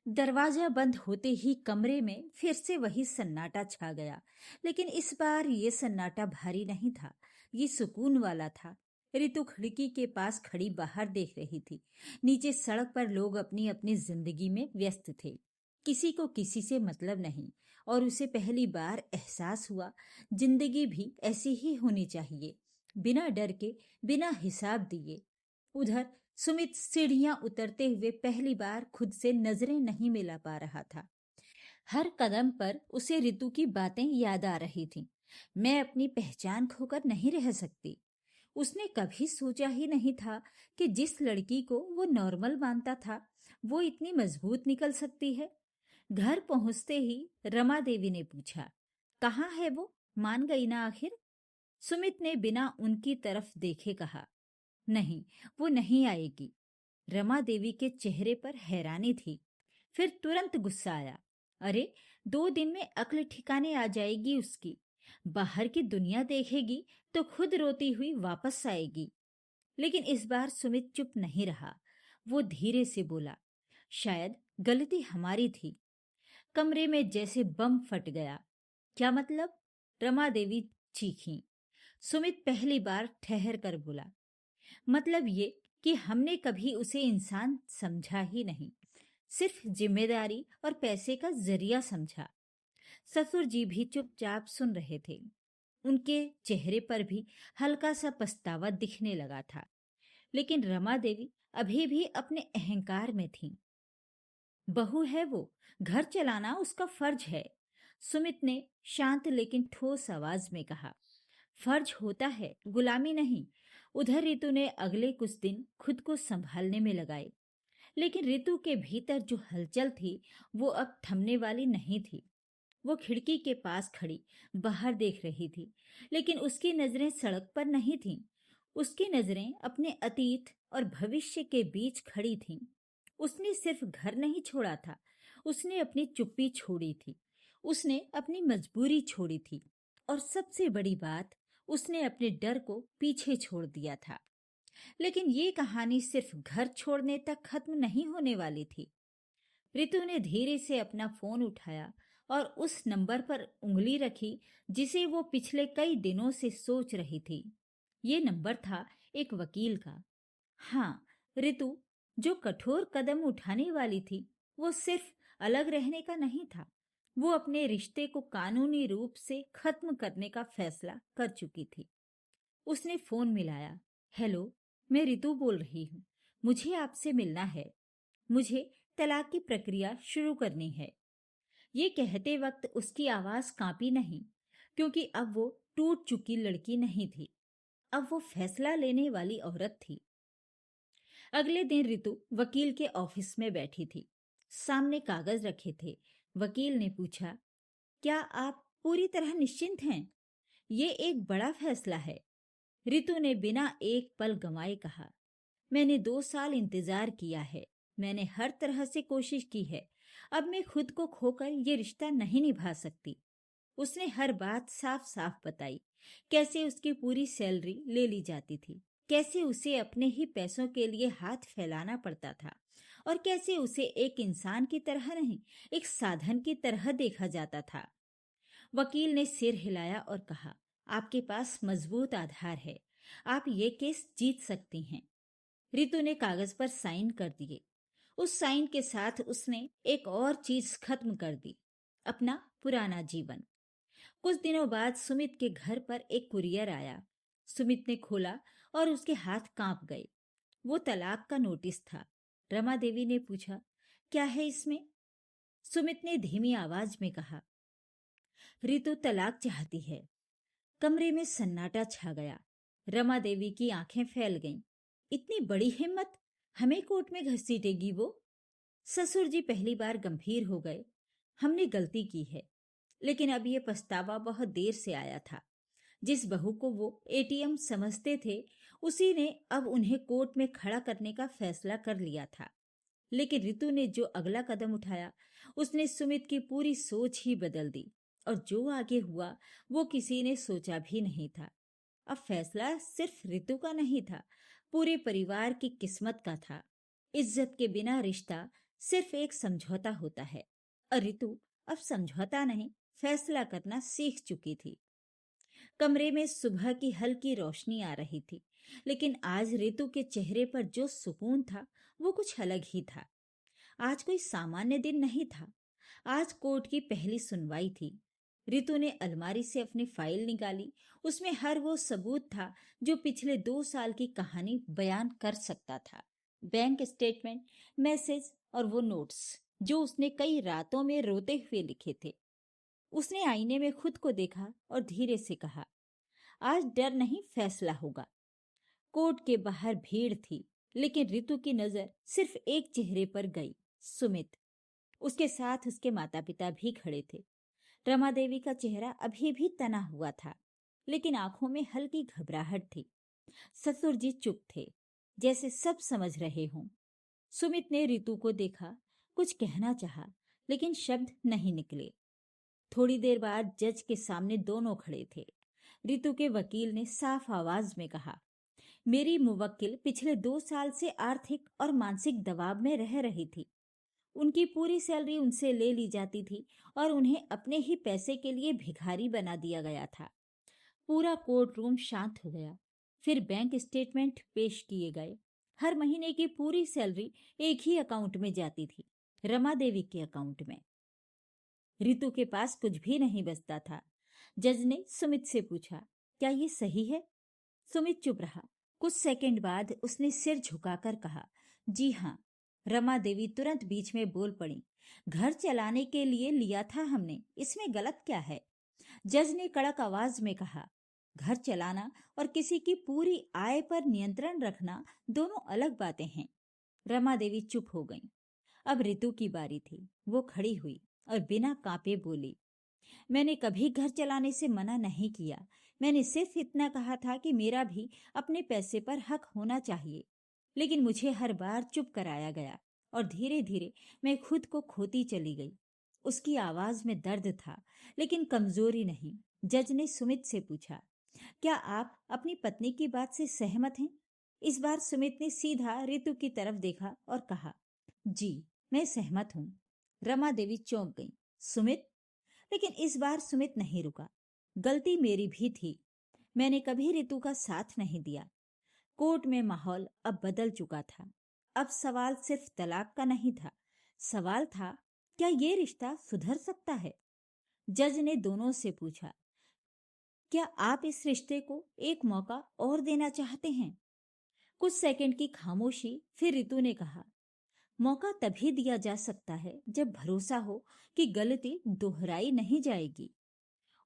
दरवाजा बंद होते ही कमरे में फिर से वही सन्नाटा छा गया। लेकिन इस बार ये सन्नाटा भारी नहीं था, ये सुकून वाला था। रितु खिड़की के पास खड़ी बाहर देख रही थी। नीचे सड़क पर लोग अपनी अपनी जिंदगी में व्यस्त थे, किसी को किसी से मतलब नहीं। और उसे पहली बार एहसास हुआ, जिंदगी भी ऐसी ही होनी चाहिए, बिना डर के, बिना हिसाब दिए। उधर सुमित सीढ़ियां उतरते हुए पहली बार खुद से नजरें नहीं मिला पा रहा था। हर कदम पर उसे रितु की बातें याद आ रही थीं। मैं अपनी पहचान खोकर नहीं रह सकती। उसने कभी सोचा ही नहीं था कि जिस लड़की को वो नॉर्मल मानता था, वो इतनी मजबूत निकल सकती है। घर पहुंचते ही रमा देवी ने पूछा, कहाँ है वो? मान गई ना आखिर? सुमित ने बिना उनकी तरफ देखे कहा, नहीं, वो नहीं आएगी। रमा देवी के चेहरे पर हैरानी थी, फिर तुरंत गुस्सा आया। अरे, 2 दिन में अक्ल ठिकाने आ जाएगी उसकी। बाहर की दुनिया देखेगी तो खुद रोती हुई वापस आएगी। लेकिन इस बार सुमित चुप नहीं रहा। वो धीरे से बोला, शायद गलती हमारी थी। कमरे में जैसे बम फट गया। क्या मतलब? रमा देवी चीखी। सुमित पहली बार ठहर कर बोला, मतलब ये कि हमने कभी उसे इंसान समझा ही नहीं, सिर्फ जिम्मेदारी और पैसे का जरिया समझा। ससुर जी भी चुपचाप सुन रहे थे। उनके चेहरे पर भी हल्का सा पछतावा दिखने लगा था। लेकिन रमा देवी अभी भी अपने अहंकार में थी। बहू है वो, घर चलाना उसका फर्ज है। सुमित ने शांत लेकिन ठोस आवाज में कहा, फर्ज होता है, गुलामी नहीं। उधर रितु ने अगले कुछ दिन खुद को संभालने में लगाए। लेकिन रितु के भीतर जो हलचल थी, वो अब थमने वाली नहीं थी। वो खिड़की के पास खड़ी बाहर देख रही थी, लेकिन उसकी नजरें सड़क पर नहीं थीं। उसकी नजरें अपने अतीत और भविष्य के बीच खड़ी थीं। उसने सिर्फ घर नहीं छोड़ा था, उसने अपनी चुप्पी छोड़ी थी, उसने अपनी मजबूरी छोड़ी थी, और सबसे बड़ी बात, उसने अपने डर को पीछे छोड़ दिया था। लेकिन ये कहानी सिर्फ घर छोड़ने तक खत्म नहीं होने वाली थी। रितु ने धीरे से अपना फोन उठाया और उस नंबर पर उंगली रखी जिसे वो पिछले कई दिनों से सोच रही थी। ये नंबर था एक वकील का। हाँ, रितु जो कठोर कदम उठाने वाली थी, वो सिर्फ अलग रहने का नहीं था, वो अपने रिश्ते को कानूनी रूप से खत्म करने का फैसला कर चुकी थी। उसने फोन मिलाया। हेलो, मैं रितु बोल रही हूँ। मुझे आपसे मिलना है। मुझे तलाक की प्रक्रिया शुरू करनी है। ये कहते वक्त उसकी आवाज कांपी नहीं, क्योंकि अब वो टूट चुकी लड़की नहीं थी, अब वो फैसला लेने वाली औरत थी। अगले दिन रितु वकील के ऑफिस में बैठी थी। सामने कागज रखे थे। वकील ने पूछा, क्या आप पूरी तरह निश्चिंत हैं? ये एक बड़ा फैसला है। रितु ने बिना एक पल गंवाए कहा, मैंने 2 साल इंतजार किया है, मैंने हर तरह से कोशिश की है। अब मैं खुद को खोकर ये रिश्ता नहीं निभा सकती। उसने हर बात साफ साफ बताई, कैसे उसकी पूरी सैलरी ले ली जाती थी, कैसे उसे अपने ही पैसों के लिए हाथ फैलाना पड़ता था, और कैसे उसे एक इंसान की तरह नहीं, एक साधन की तरह देखा जाता था। वकील ने सिर हिलाया और कहा, आपके पास मजबूत आधार है, आप ये केस जीत सकती हैं। रितु ने कागज पर साइन कर दिए। उस साइन के साथ उसने एक और चीज खत्म कर दी, अपना पुराना जीवन। कुछ दिनों बाद सुमित के घर पर एक कुरियर आया। सुमित ने खोला और उसके हाथ कांप गए। वो तलाक का नोटिस था। रमा देवी ने पूछा, क्या है इसमें? सुमित ने धीमी आवाज में कहा, रितु तलाक चाहती है। कमरे में सन्नाटा छा गया। रमा देवी की आंखें फैल गईं। इतनी बड़ी हिम्मत, हमें कोर्ट में घसीटेगी वो? ससुर जी पहली बार गंभीर हो गए। हमने गलती की है, लेकिन अब ये पछतावा बहुत देर से आया था। जिस बहू को वो एटीएम समझते थे, उसी ने अब उन्हें कोर्ट में खड़ा करने का फैसला कर लिया था। लेकिन रितु ने जो अगला कदम उठाया, उसने सुमित की पूरी सोच ही बदल दी, और जो आगे हुआ वो किसी ने सोचा भी नहीं था। अब फैसला सिर्फ रितु का नहीं था, पूरे परिवार की किस्मत का था। इज्जत के बिना रिश्ता सिर्फ एक समझौता होता है। और ऋतु अब समझौता नहीं, फैसला करना सीख चुकी थी। कमरे में सुबह की हल्की रोशनी आ रही थी, लेकिन आज ऋतु के चेहरे पर जो सुकून था वो कुछ अलग ही था। आज कोई सामान्य दिन नहीं था। आज कोर्ट की पहली सुनवाई थी। ऋतु ने अलमारी से अपनी फाइल निकाली। उसमें हर वो सबूत था जो पिछले 2 साल की कहानी बयान कर सकता था। बैंक स्टेटमेंट, मैसेज और वो नोट्स जो उसने कई रातों में रोते हुए लिखे थे। उसने आईने में खुद को देखा और धीरे से कहा, आज डर नहीं, फैसला होगा। कोर्ट के बाहर भीड़ थी, लेकिन ऋतु की नजर सिर्फ एक चेहरे पर गई, सुमित। उसके साथ उसके माता पिता भी खड़े थे। रमा देवी का चेहरा अभी भी तना हुआ था, लेकिन आंखों में हल्की घबराहट थी। ससुर जी चुप थे, जैसे सब समझ रहे हों। सुमित ने ऋतु को देखा, कुछ कहना चाहा, लेकिन शब्द नहीं निकले। थोड़ी देर बाद जज के सामने दोनों खड़े थे। ऋतु के वकील ने साफ आवाज में कहा, मेरी मुवक्किल पिछले 2 साल से आर्थिक और मानसिक दबाव में रह रही थी। उनकी पूरी सैलरी उनसे ले ली जाती थी और उन्हें अपने ही पैसे के लिए भिखारी बना दिया गया था। पूरा कोर्ट रूम शांत हो गया। फिर बैंक स्टेटमेंट पेश किए गए। हर महीने की पूरी सैलरी एक ही अकाउंट में जाती थी, रमा देवी के अकाउंट में। ऋतु के पास कुछ भी नहीं बचता था। जज ने सुमित से पूछा, क्या ये सही है? सुमित चुप रहा। कुछ सेकंड बाद उसने सिर झुकाकर कहा, जी हाँ। रमा देवी तुरंत बीच में बोल पड़ी, घर चलाने के लिए लिया था हमने, इसमें गलत क्या है? जज ने कड़क आवाज में कहा, घर चलाना और किसी की पूरी आय पर नियंत्रण रखना दोनों अलग बातें हैं। रमा देवी चुप हो गई। अब ऋतु की बारी थी। वो खड़ी हुई और बिना कांपे बोली, मैंने कभी घर चलाने से मना नहीं किया। मैंने सिर्फ इतना कहा था कि मेरा भी अपने पैसे पर हक होना चाहिए। लेकिन मुझे हर बार चुप कराया गया और धीरे धीरे मैं खुद को खोती चली गई। उसकी आवाज में दर्द था, लेकिन कमजोरी नहीं। जज ने सुमित से पूछा, क्या आप अपनी पत्नी की बात से सहमत हैं? इस बार सुमित ने सीधा ऋतु की तरफ देखा और कहा, जी, मैं सहमत हूं। रमा देवी चौंक गई। सुमित? लेकिन इस बार सुमित नहीं रुका। गलती मेरी भी थी। मैंने कभी ऋतु का साथ नहीं दिया। कोर्ट में माहौल अब बदल चुका था। अब सवाल सिर्फ तलाक का नहीं था। सवाल था, क्या ये रिश्ता सुधर सकता है? जज ने दोनों से पूछा, क्या आप इस रिश्ते को एक मौका और देना चाहते हैं? कुछ सेकंड की खामोशी, फिर ऋतु ने कहा, मौका तभी दिया जा सकता है जब भरोसा हो कि गलती दोहराई नहीं जाएगी।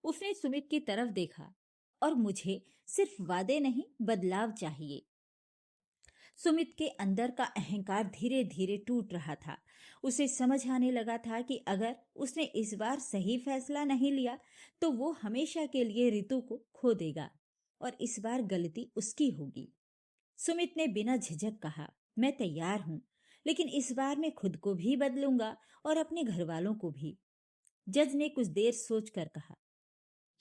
उसने सुमित की तरफ देखा, और मुझे सिर्फ वादे नहीं, बदलाव चाहिए। सुमित के अंदर का अहंकार धीरे धीरे टूट रहा था। उसे समझ आने लगा था कि अगर उसने इस बार सही फैसला नहीं लिया तो वो हमेशा के लिए ऋतु को खो देगा, और इस बार गलती उसकी होगी। सुमित ने बिना झिझक कहा, मैं तैयार हूं, लेकिन इस बार मैं खुद को भी बदलूंगा और अपने घर वालों को भी। जज ने कुछ देर सोचकर कहा,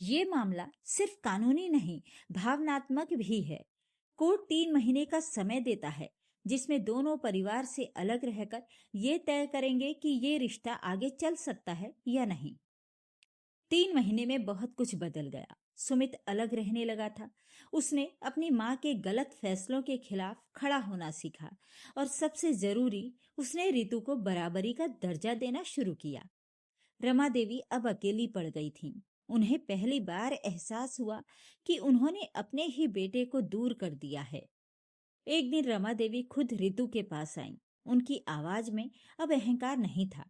ये मामला सिर्फ कानूनी नहीं, भावनात्मक भी है। कोर्ट 3 महीने का समय देता है, जिसमें दोनों परिवार से अलग रहकर ये तय करेंगे कि ये रिश्ता आगे चल सकता है या नहीं। 3 महीने में बहुत कुछ बदल गया। सुमित अलग रहने लगा था। उसने अपनी माँ के गलत फैसलों के खिलाफ खड़ा होना सीखा, और सबसे जरूरी, उसने ऋतु को बराबरी का दर्जा देना शुरू किया। रमा देवी अब अकेली पड़ गई थीं। उन्हें पहली बार एहसास हुआ कि उन्होंने अपने ही बेटे को दूर कर दिया है। एक दिन रमा देवी खुद ऋतु के पास आईं। उनकी आवाज में अब अहंकार नहीं था।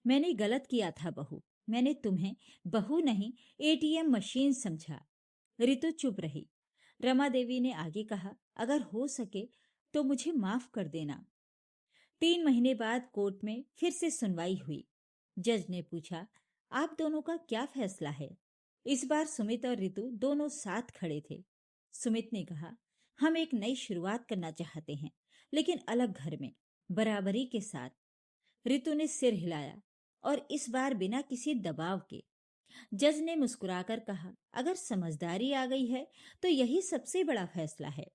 मैंने गलत किया था बहू। मैंने तुम्हें बहू नहीं, एटीएम मशीन समझा। ऋतु चुप रही। रमा देवी ने आगे कहा, अगर हो सके तो मुझे माफ कर देना। 3 महीने बाद कोर्ट में फिर से सुनवाई हुई। जज ने पूछा, आप दोनों का क्या फैसला है? इस बार सुमित और ऋतु दोनों साथ खड़े थे। सुमित ने कहा, हम एक नई शुरुआत करना चाहते हैं, लेकिन अलग घर में, बराबरी के साथ। ऋतु ने सिर हिलाया, और इस बार बिना किसी दबाव के। जज ने मुस्कुराकर कहा, अगर समझदारी आ गई है तो यही सबसे बड़ा फैसला है।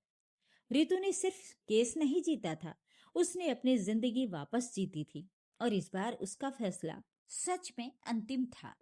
ऋतु ने सिर्फ केस नहीं जीता था, उसने अपनी जिंदगी वापस जीती थी और इस बार उसका फैसला सच में अंतिम था।